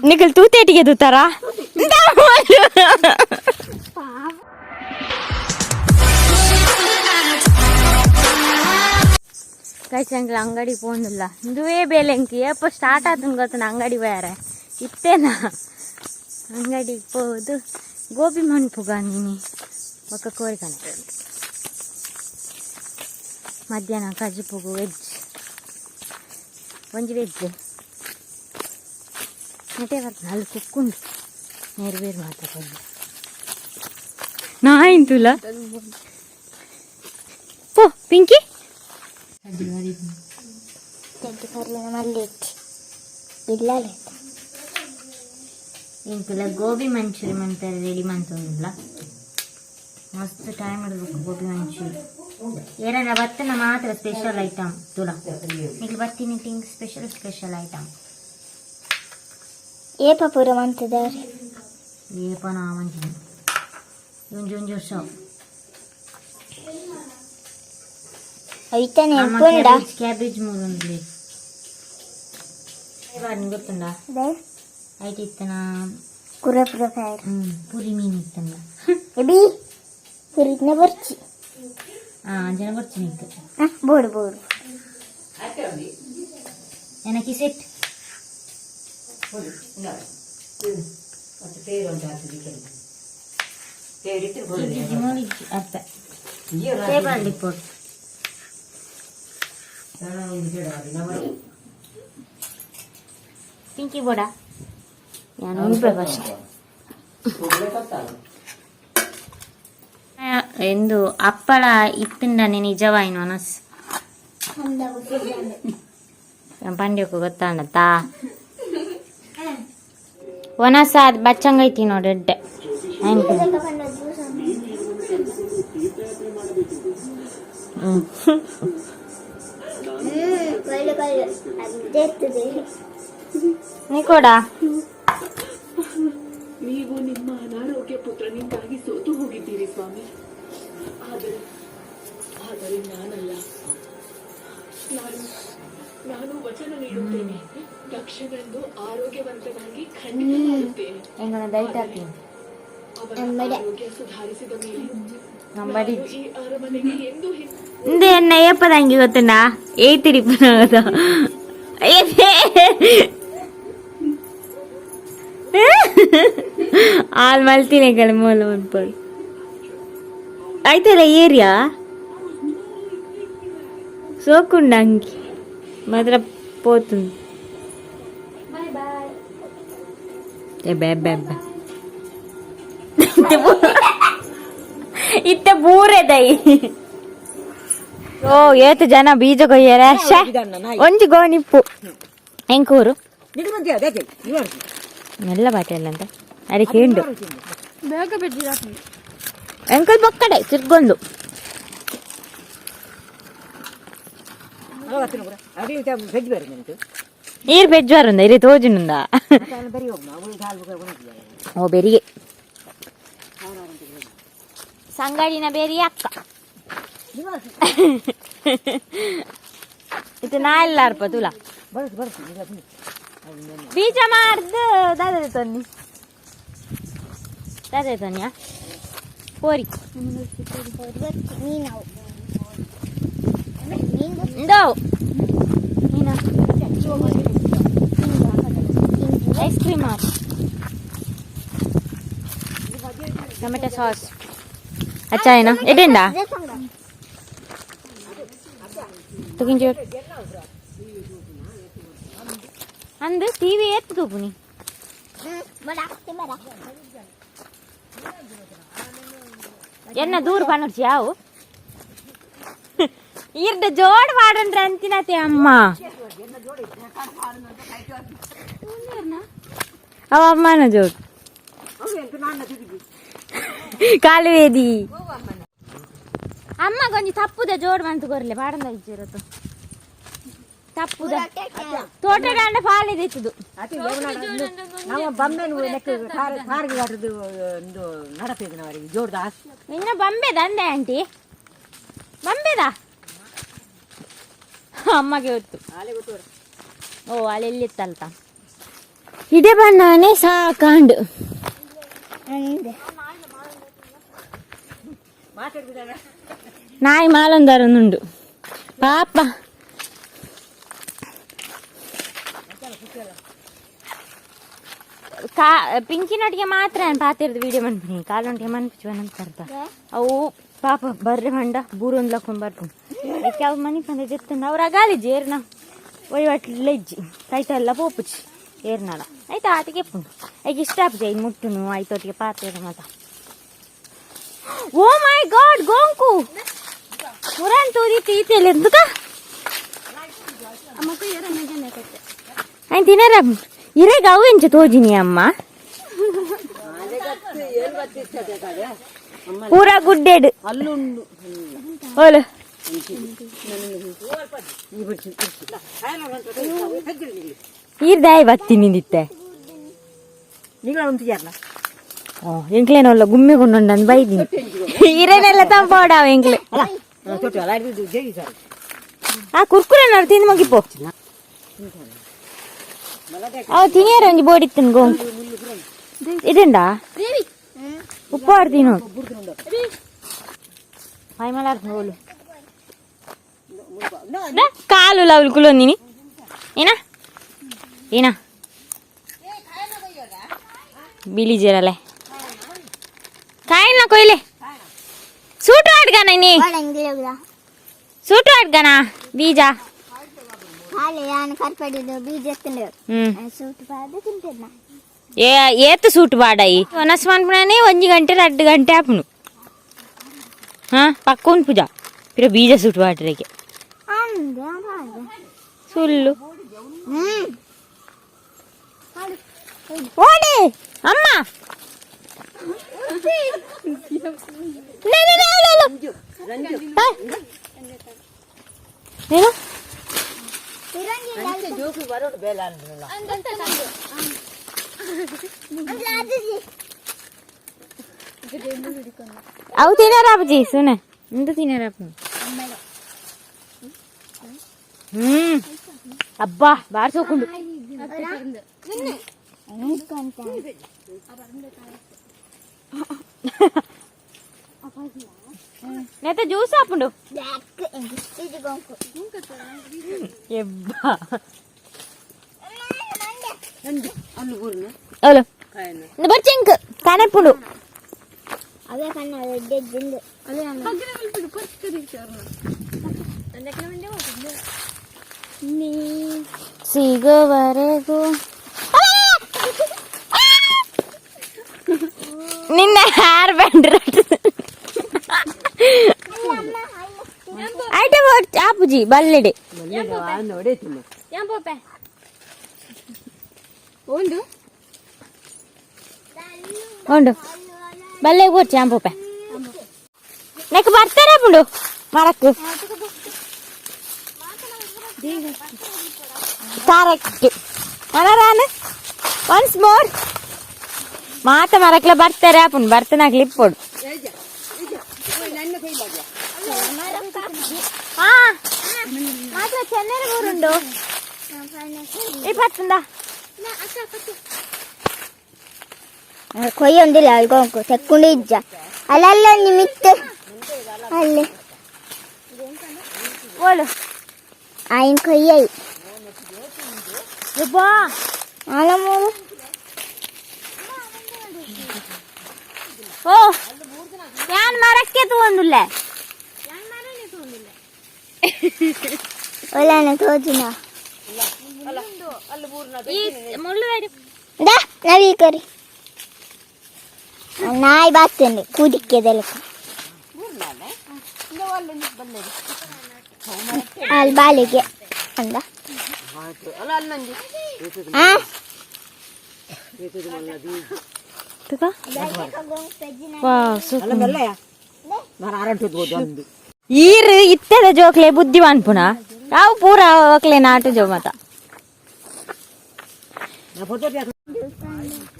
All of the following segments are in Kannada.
ನಿಖಿಲ್ ತೂತೇಟಿಗೆ ತೂತಾರ ಕೈಸಂಗ್ಲ ಅಂಗಡಿ ಪೋಂದಿಲ್ಲ ಇಂದುವೇ ಬೇಲೆಂಕಿ ಏಪ ಸ್ಟಾರ್ಟ್ ಆತನ ಗೊತ್ತನ ಅಂಗಡಿ ಬೇರೆ ಇತ್ತೇನಾ ಅಂಗಡಿಗೆ ಹೋದು ಗೋಬಿ ಮಣ್ಪುಗ ನೀನಿ ಒಕ್ಕ ಕೋರಿಕನೆ ಮಧ್ಯಾಹ್ನ ಕಜಿಪುಗು ವೆಜ್ ಒಂಜಿ ವೆಜ್ ನೆಟೆ ಬರ್ತದೆ ಅಲ್ಲಿ ಕುಕ್ಕೊಂಡು ನೇರು ಬೇರು ಮಾತಾಡ್ಕೊಂಡು ನಾ ಇಂತುಲ್ಲ ಪೋ ಪಿಂಕಿ ಇಂಕುಲ ಗೋಬಿ ಮಂಚೂರಿ ಮಾಡ್ತಾರೆ ರೆಡಿ ಮಾಡ್ತಂದಿಲ್ಲ ಮಸ್ತ್ ಟೈಮ್ ಹಿಡಿಬೇಕು ಗೋಬಿ ಮಂಚೂರಿ ಏನಾರ ಬತ್ತನ ಮಾತ್ರ ಸ್ಪೆಷಲ್ ಐಟಮ್ ತುಲ ಈಗ ಬರ್ತೀನಿ ತಿಂಗ್ ಸ್ಪೆಷಲ್ ಐಟಮ್ ಏಪ ಪೂರ ಮಂತಿದ್ದಾರೆ ಏಪ ನಾ ಮಂತೀನಿ ಒಂಜಿ ವರ್ಷ ಅವಿತಾನೆ ಪುಂಡ ಕ್ಯಾಬೇಜ್ ಮೂರುಂಡ್ಲಿ ಗೊತ್ತುಂಡ ಐಟ್ ಇತ್ತನ ಕುರ ಪುರ ಫ್ರೈಡ್ ಪುರಿ ಮೀನು ಇತ್ತಂದ ಎಬಿ ಕುರಿನ ಬರ್ಚಿ ಜನ ಬರ್ತೀನಿ ಇತ್ತು ಬೋಡು ಬೋಡು ಏನಕ್ಕೆ ಸೆಟ್ ಅರ್ಥ ಟೇಬಲ್ ರಿಪೋರ್ಟ್ ಪಿಂಕಿ ಬೋಡ ನಾನು ಫಸ್ಟ್ ಎಂದು ಅಪ್ಪಳ ಇತ್ತಿಂಡನೆ ನಿಜವಾಯಿನ ಮನಸ್ ಪಂಡ್ಯಕ್ಕೂ ಗೊತ್ತಾಂಡತ್ತಾ ಒನಸ ಅದು ಬಚ್ಚಂಗೈತಿ ನೋಡಿ ಎಡ್ಡೆ ನೀ ಕೊಡ ನೀವು ನಿಮ್ಮ ಅನಾರೋಗ್ಯ ಪುತ್ರನಿಂದಾಗಿ ಸೋತು ಹೋಗಿದ್ದೀರಿ ಸ್ವಾಮಿ. ಆದರೆ ನಾನಲ್ಲ. ನಾನು ವಚನ ನೀಡುತ್ತೇನೆ. ದಕ್ಷನೆಂದು ಆರೋಗ್ಯವಂತನಾಗಿ ಖಂಡಿತ ಮಾಡುತ್ತೇನೆ. ಅವರ ಆರೋಗ್ಯ ಸುಧಾರಿಸಿದ ಮೇಲೆ ಈ ಅರಮನೆಗೆ ಎಂದು ಎನ್ನ ಏಪದಂಗಿ ಗೊತ್ತುಂಡ ಏತಿರಿಪ್ಪನ ಆಲ್ ಮಲ್ತಿನೇ ಕಲ ಮೂಲ ಮನ್ಪಡು ಆಯ್ತಲ್ಲ ಏರಿಯಾ ಸೋಕುಂಡ ಅಂಗಿ ಮಾತ್ರ పోతుంది ಇತ್ತ ಬೂರೆದೈ ಓ ಏತು ಜನ ಬೀಜ ಕೊಯ್ಯರ ಒಂಜಿ ಗೋಣಿಪ್ಪು ಎಂಕೂರು ಎಲ್ಲ ಬಾಟೆ ಎಲ್ಲ ಅಂತ ಅದಕ್ಕೆ ಹಿಂಡು ಎಂಕಲ್ ಬಕ್ಕಡೆ ತಿರ್ಗೊಂಡು ಈರ್ ಬೆಜ್ವಾರಂದ ಇರಿ ತೋಜುನುಂದ ಓ ಬೆರಿಗೆ ಸಂಗಡಿನ ಬೇರಿ ಅಕ್ಕ ಇದು ನಾ ಎಲ್ಲಾರ್ಪ ತುಲ ಬೀಜ ಮಾಡ್ದು ದಾದ ತನ್ನಿ ಪೋರಿ ಐಸ್ ಕ್ರೀಮ್ ಟೊಮೆಟೊ ಸಾಸ್ अच्छा है ना एडेंडा तो किंजो अंदर टीवी एत तो पुनी ಎನ್ನ ದೂರ ಬನ್ನಡ್ಸಿ ಯಾವು ಇರ್ದ ಜೋಡ್ ಮಾಡಂದ್ರ ಅಂತಿನತೆ ಅಮ್ಮ ಅವ ಅಮ್ಮನ ಜೋಡ್ ಕಾಲುವೇದಿ ಅಮ್ಮ ಕೊಂಚ ತಪ್ಪುದ ಜೋಡ್ ಬಂತು ಕೊರ್ಲೆ ಪಾಡಂದ ಇಚ್ಚಿರತ್ತು ತಪ್ಪುದ ತೋಟ ದಾಂಡ ಪಾಲಿದೆ ಇತ್ತದು ಇನ್ನ ಬಂಬೆ ದಂಡೆ ಆಂಟಿ ಬಂಬೆದ ಅಮ್ಮಗೆ ಗೊತ್ತು ಓ ಅಲ್ಲಿ ಎಲ್ಲಿತ್ತಲ್ತ ಇಡೆ ಬಣ್ಣನೇ ಸಾಕಾಂಡು ನಾಯಿ ಮಾಲೊಂದರೊಂದುಂಡು ಪಾಪ ಪಿಂಕಿನೊಟ್ಟಿಗೆ ಮಾತ್ರ ಪಾತಿರದು ವಿಡಿಯೋ ಮಾಡ್ತೀನಿ ಕಾಲೊಂಟಿಗೆ ಮನ್ಪಿಸುವನಂತ ಅವು ಪಾಪ ಬರ್ರೆ ಮಂಡ ಬೂರೊಂದು ಲಕ್ಕೊಂಡು ಬರ್ಕೊಂಡು ಯಾಕೆ ಅವು ಮನೆ ಬಂದ ಜೆತ್ತಂಡು ಅವ್ರ ಅಗಾಲಿಜ್ಜಿ ಏರ್ನ ಒಯ್ಯಟ್ಲ ಇಜ್ಜಿ ಕೈತೆಲ್ಲ ಪೋಪುಚ್ಚಿ ಏರ್ನಾಳ ಆಯ್ತಾ ಆತಿಗೆ ಪುಂಡು ಈಗ ಇಷ್ಟ ಆಪ್ಜಿ ಐದು ಮುಟ್ಟುನು ಆಯ್ತೊಟ್ಟಿಗೆ ಪಾತಿರ ಮತ ಓ ಮೈ ಗಾಡ್ ಗೋಂಕು ಮುರಾನ್ ತೋದಿತ್ತು ಈತೆಲ್ಲ ಎಂದುಕ ఆయన తినరా ఇరే గావు ఎంచ తోజిని అమ్మ పూరా గుడ్డేడు ఓలు ಈರ್ದಾಯಿ ಬತ್ತಿ ನಿಂದಿತ್ತೆ ಎಂಕ್ಲೇನಲ್ಲ ಗುಮ್ಮೆಗೊಂಡು ನಾನು ಬೈದಿನಿ ಇರೇನೆಲ್ಲ ತಂಪಾಡಾವ ಎಂಕ್ಲೆ ಆ ಕುರ್ಕುರೆ ನೋಡಿ ತಿಂದು ಮುಗಿಪೋ ಅವು ತಿನ್ಯಾರ ಒಂಜಿ ಬೋಡಿತ್ತನ್ ಗೋಂಕು ಇದಂಡ ಉಪ್ಪು ಆಡ್ತೀನಿ ಮೈಮಲಾರ್ ಹೋಲು ಕಾಲು ಲವ್ಲು ಕುಲೊಂದಿನಿ ಏನ ಏನ ಬಿಳಿ ಜೀರಲೆ ಕಾಯಿನ ಕೊಯ್ಲೆ ಸೂಟು ಆಡ್ಗಾನ ನೀ ಸೂಟು ಆಡ್ಗಾನ ಬೀಜ ఏత్ సూట్ పాడాయి వనస్మాన్పునే 1 గంట 2 గంట ఆపును పక్కన పూజ పిర బీజ సూట్ పాడరేకే సుల్లు ఓడే అమ్మ నేను అవు తినరా అప్పజీ సునే ఎంత తినరా అబ్బా బాగా చూకుండు నేత జ్యూస్ ఆపుండు ಬರ್ಚಿಂಕ್ ಕಾನೆಪ್ಪುಂಡು ಅವೇ ಕಣ್ಣ ನೀ ಸಿಗೋವರೆಗೂ ನಿನ್ನ ಹೇರ್ ಬ್ಯಾಂಡ್ ಐಟಮ್ ಆಪುಜಿ ಬಲ್ಲೆಡೆ ಉಂಡು ಉಂಡು ಬಲ್ಲೆ ಕೊಡ್ಚಿ ಅಂಪೋಪೆ ನೆಕ್ ಬರ್ತಾರೆ ಪುಂಡು ಮರಕ್ಕು ಕರೆಕ್ಟ್ ಮನರಾನು ಒನ್ಸ್ ಮೋರ್ ಮಾತ ಮರಕ್ಲ ಬರ್ತಾರೆ ಅಪ್ಪುಂಡು ಬರ್ತನ ಕ್ಲಿಪ್ ಕೊಡು ಮಾತ್ರ ಚೆನ್ನೈ ಊರುಂಡು ಇಪ್ಪತ್ತುಂದ ಕೊಯ್ಯೊಂದಿಲ್ಲ ಅಲ್ಗೋಂಕು ತೆಕ್ಕೊಂಡು ಇಜ್ಜ ಅಲ್ಲಲ್ಲ ನಿಮಿತ್ತ ಅಲ್ಲಿ ಓಲು ಆಯ್ನ ಕೊಯ್ಯೈ ಯಬ್ಬಾ ಆಲ ಮೂರು ಓ ಯಾನ್ ಮರಕ್ಕೆ ತಗೊಂಡಿಲ್ಲ ಒಳ್ಳೆ ತೋಜಿನ ಮುಳ್ಳು ನವಿ ಕರಿ ನಾಯಿ ಬಾತ್ತೇನೆ ಕೂದಿಕ್ಕೆದೆಲ್ಲ ಅಲ್ಲಿ ಬಾಲಿಗೆ ಅಂದ ಈರು ಇತ್ತೆದ ಜೋಕ್ಲೆ ಬುದ್ಧಿವಾನ್ ಪುನ ಯಾವ ಪೂರ ಹೋಗ್ಲೆ ನಾಟು ಜೋ ಮತ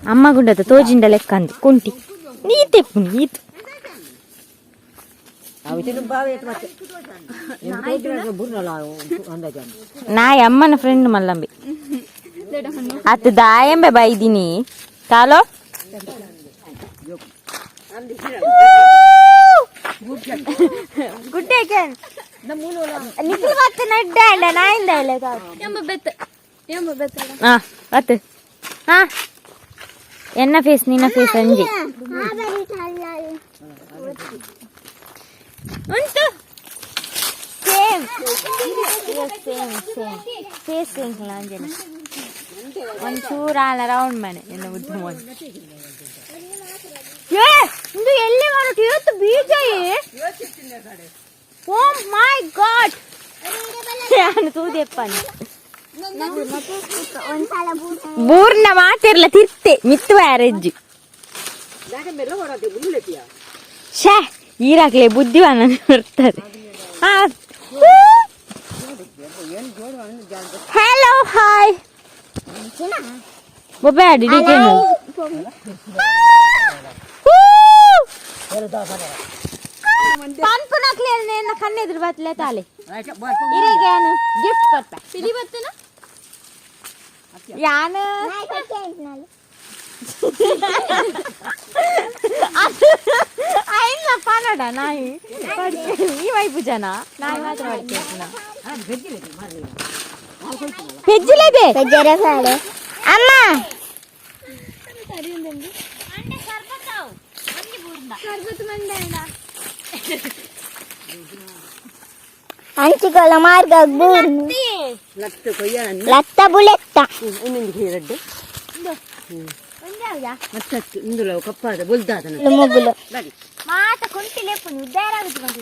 ಅಮ್ಮ ಗುಂಡದ ತೋಜಿಂಡ ಲೆಕ್ಕ ಅಂದು ಕುಂಟಿ ನೀತೆ ಪುನಿ ಈತು ನಾಯಿ ಅಮ್ಮನ ಫ್ರೆಂಡ್ ಮಲ್ಲಂಬಿ आता दायम बे बाईदिनी कालो गुड्डे के निकल बात नड्डे अंडे नाइन दायले का यम बेत हां बात हां ಎನ್ನ ಫೇಸ್ ನಿನ್ನ ಫೇಸ್ ಅಂಜಿ ಉಂಟು ಸೇಮ್ ಸೇಮ್ ಫೇಸ್ ಸೇಮ್ ಅಂಜನ ಒಂಚೂರು ಆಲ ರೌಂಡ್ ಮನೆ ಎನ್ನ ಬುದ್ಧಿ ಮೋನ್ ಏ ಇಂದು ಎಲ್ಲಿ ಹೊರಟು ಇವತ್ತು ಬೀಜ ಓ ಮೈ ಗಾಡ್ ನಾನು ತೂದೆಪ್ಪನಿ ಬೂರ್ನ ಮಾತಿರ್ಲ ತಿರ್ತೆ ಮಿತ್ತು ಯಾರಜ್ಜಿ ಶೇ ಈರಾಗ್ಲೇ ಬುದ್ಧಿವಾನ ಬರ್ತದೆ ಹಲೋ ಹಾಯ್ ಬೊಬ್ಯಾಡಿ ಡಿಕೇನು ಪಾನ್ಪುನಕ್ಲೆ ನನ್ನ ಕಣ್ಣೆದುರು ಬತ್ಲೆ ತಾಲೆ ಇರೇಗೇನು ಗಿಫ್ಟ್ ಕೊಟ್ಟ ಸಿಡಿ ಬತ್ತನ ಯಾನ ಆಯ್ನ ಪಾನಡ ನಾಯಿ ಈ ವೈಪು ಜನ ನಾಯಿ ಮಾತ್ರ ಮಾಡ್ತೇನೆ ಹೆಜ್ಜಿಲೇದೆ ಹೆಜ್ಜೆರೆ ಸಾಲೆ ಅಮ್ಮ అంచుకోల మార్గ బూర్ను లత్త బులెత్త ఇందులో కప్పాద బుల్దాద ముగ్గులు మాట కొంటి లేపు ఉద్దారాగుతుంది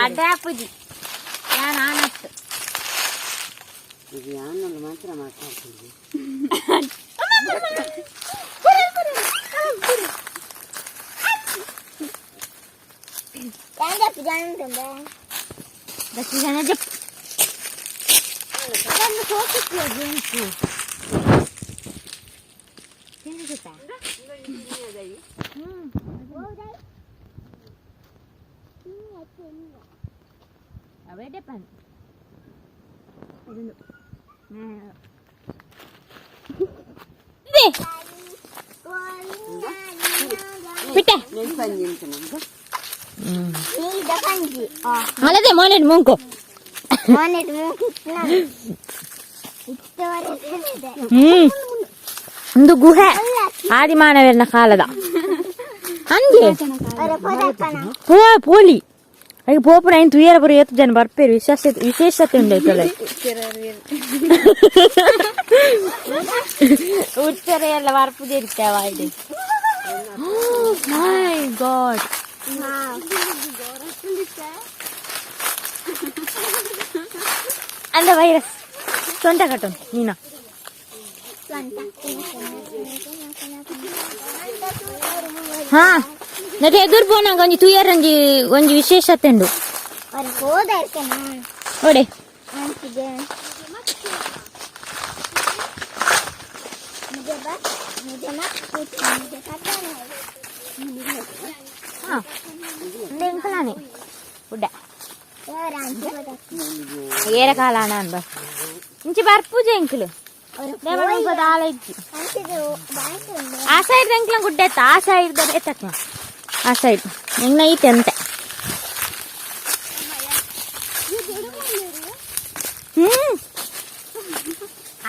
ಅಡ್ಡಾಪುಜಿ ಯಾರು ಆನತ್ತು ಇದು ಯಾನನ್ನು ಮಾತ್ರ ಮಾತಾಡ್ತಿದ್ವಿ ಅವೇ ಡೆಪನ್ ಬಿಟ್ಟೆ ಅಲ್ಲದೆ ಮೋನೆಟ್ ಮುಂಕು ಒಂದು ಗುಹೆ ಆದಿಮಾನವರನ ಕಾಲದ ಹಂಗೆ ಪೋಲಿ ಹಾಗೆ ಪೋಪುರ ಐನು ತುಯ್ಯರ ಬರೋ ಎತ್ತು ಜನ ಬರ್ಪೇರು ವಿಶೇಷತೆ ಉಂಡೈತಲ್ಲ ಉಚ್ಚರೆ ಎಲ್ಲ ಬರ್ಪುದೇ ಇರ್ತೇವ ಇಲ್ಲಿ ಮೈ ಗಾಡ್ ಅಂದ ವೈರಸ್ ಸೊಂಟ ಕಟ್ಟು ನೀನ ಹಾ ನಟ ಎದುರು ಪೋನಾಗ ಒಂಜಿ ತುಯ್ಯರ ಒಂಜಿ ವಿಶೇಷತೆ ಉಂಡು ಓಡೆ ಎಂಕಲಾನೆ ಉಡ್ಡ ಏರ ಕಾಲಾನ ಅನ್ಬ ಇಂಚಿ ಬರ್ಪೂಜೆ ಎಂಕಲು ಆಲ ಇಜ್ಜಿ ಆ ಸೈಡ್ ಎಂಕ್ಲ ಗುಡ್ಡ ಎತ್ತ ಆ ಸೈಡ್ ಎತ್ತ ಆ ಸೈಡ್ ಹೆಂಗ್ ಐತೆ ಅಂತೆ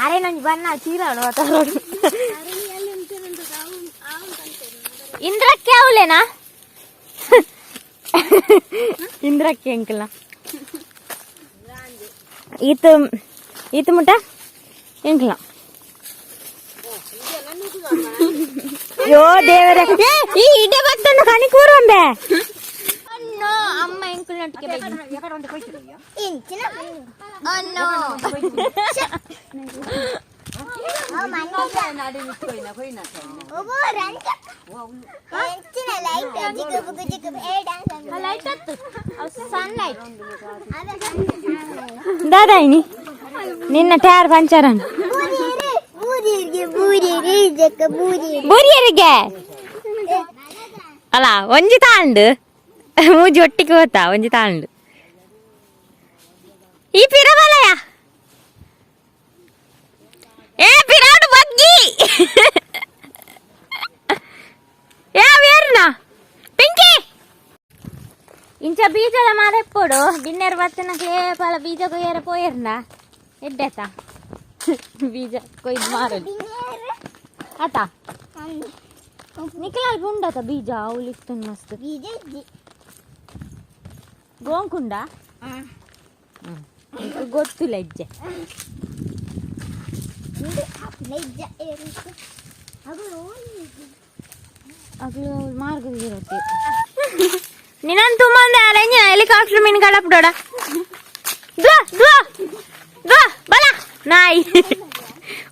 ಅರೆ ನಂಗೆ ಬನ್ನ ಚೀರ ಇಂದ್ರಕ್ಕೆ ಅವಲೇನಾ ಇಂದ್ರಕ್ಕೆ ಅಂಕಲ್ನ ಈತ ಮುಟ್ಟ ಎಂಕಲ್ನ ಯೋ ದೇವರೇ ಈ ಇಡೆ ಬತ್ತನ್ನು ಕಣಿ ಕೂರಂಬೆ ಅಮ್ಮ ಎಂಕುಲೊಟ್ಟಿಗೆ ಇಂಚಿನ ದಾದಾಯಿನಿ ನಿನ್ನ ಟೈರ್ ಪಂಚರ್ ಅನ್ನು ಬೂರಿಯರಿಗೆ ಅಲ್ಲ ಒಂಜಿ ತಾಂಡು ಮೂಜಿ ಒಟ್ಟಿಗೆ ಹೋತಾ ಒಂಜಿ ತಾಂಡು ಈ ಪಿರವಲಯ ಏ ಪಿರಾಡು ಬಗ್ಗಿ ಯಾವೇರ್ನ ಪಿಂಕಿ ಇಂಚ ಬೀಜದ ಮಾರೆಪ್ಪೋಡು ಡಿನ್ನರ್ ಬತ್ತನ ಕೇಪಲ ಬೀಜ ಕೊಯ್ಯರ ಪೋಯರ್ನ ಎಡ್ಡೆತ ಬೀಜ ಕೊಯ್ದು ಮಾರದು ಆತ ನಿಖಲಾಲ್ ಗುಂಡತ ಬೀಜ ಅವಲಿತ್ತು ಮಸ್ತ್ ಗೋಂಕುಂಡ ಗೊತ್ತಿಲ್ಲ ಹೆಜ್ಜೆ ಅಗ್ಲು ಮಾರ್ಗದಿರುತ್ತೆ ನಿನ್ನಂತೂ ಮಂದೆ ಅಲೆಂಜ ಹೆಲಿಕಾಪ್ಟರ್ ಮೀನು ಕಡಪ್ಡೋಡ ದ್ವಾ ದ್ವಾ ದ್ವಾ ಬಲ ನಾಯಿ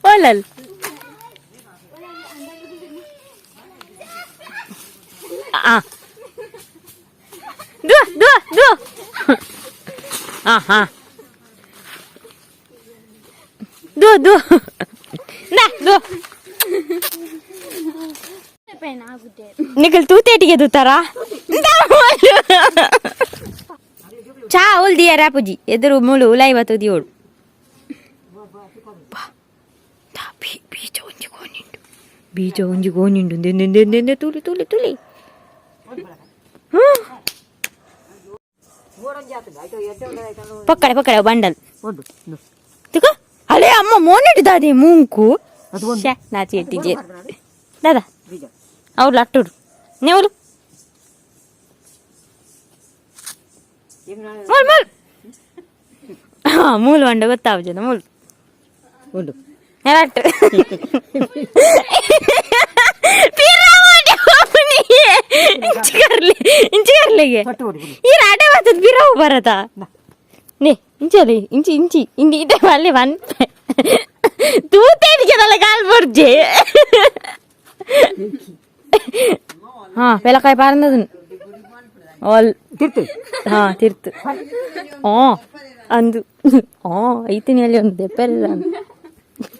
ಓಲಲ್ ದ್ವಾ ದ್ವಾ ದ್ವಾ ಹಾ ದ್ವಾ ದ್ವಾ ನಾ ದ್ವಾ ನಿಖಲ್ ತೂತೇಟಿಗೆ ದೂತಾರಾ ಚಾ ಉಲ್ದಿಯ ರಾಪುಜಿ ಎದುರು ಮುಳು ಉಲಾಯಿ ಬತ್ತದಿ ಓಡು ಬೀಜ ಒಂಜಿ ಗೋನಿಂಡು ದೆಂದೆ ತುಲಿ ತುಲಿ ತುಲಿ ಪಕ್ಕಡೆ ಪಕ್ಕಡೆ ಬಂಡಲ್ ತುಕ ಅಲೆ ಅಮ್ಮ ಮೋನಿಟ್ಟಿದ್ದಾದೆ ಮೂಂಕು ನಾಚಿ ಇಟ್ಟಿಜೆ ದಾದಾ ಅವ್ರು ಲಟ್ಟುಡು ನೀವು ಮೂಲು ಅಂಡ ಗೊತ್ತಾವಜನ ಮೂಲು ಲಟ್ಟು ಇಂಚಿಗೆ ಈ ರಾಟೆ ಬರ್ತದ ಬಿರವು ಬರತಾ ನೇ ಇಂಚಲಿ ಇಂಚಿ ಇಂಚಿ ಇಂಡಿ ಇಡೆ ಅಲ್ಲಿ ಬನ್ ತೂತೇಟಿಗೆ ನಲ್ಲ ಕಾಲ್ ಬರ್ಜೆ ಹಾ ಬೆಲಕಾಯಿ ಪಾರಂದದನ್ ಆಲ್ ತಿರ್ತು ಹಾ ತಿರ್ತು ಅಂದು ಐತಿನಿ ಅಲ್ಲಿ ಒಂದು ದೆಪ್ಪೆಲ್ಲ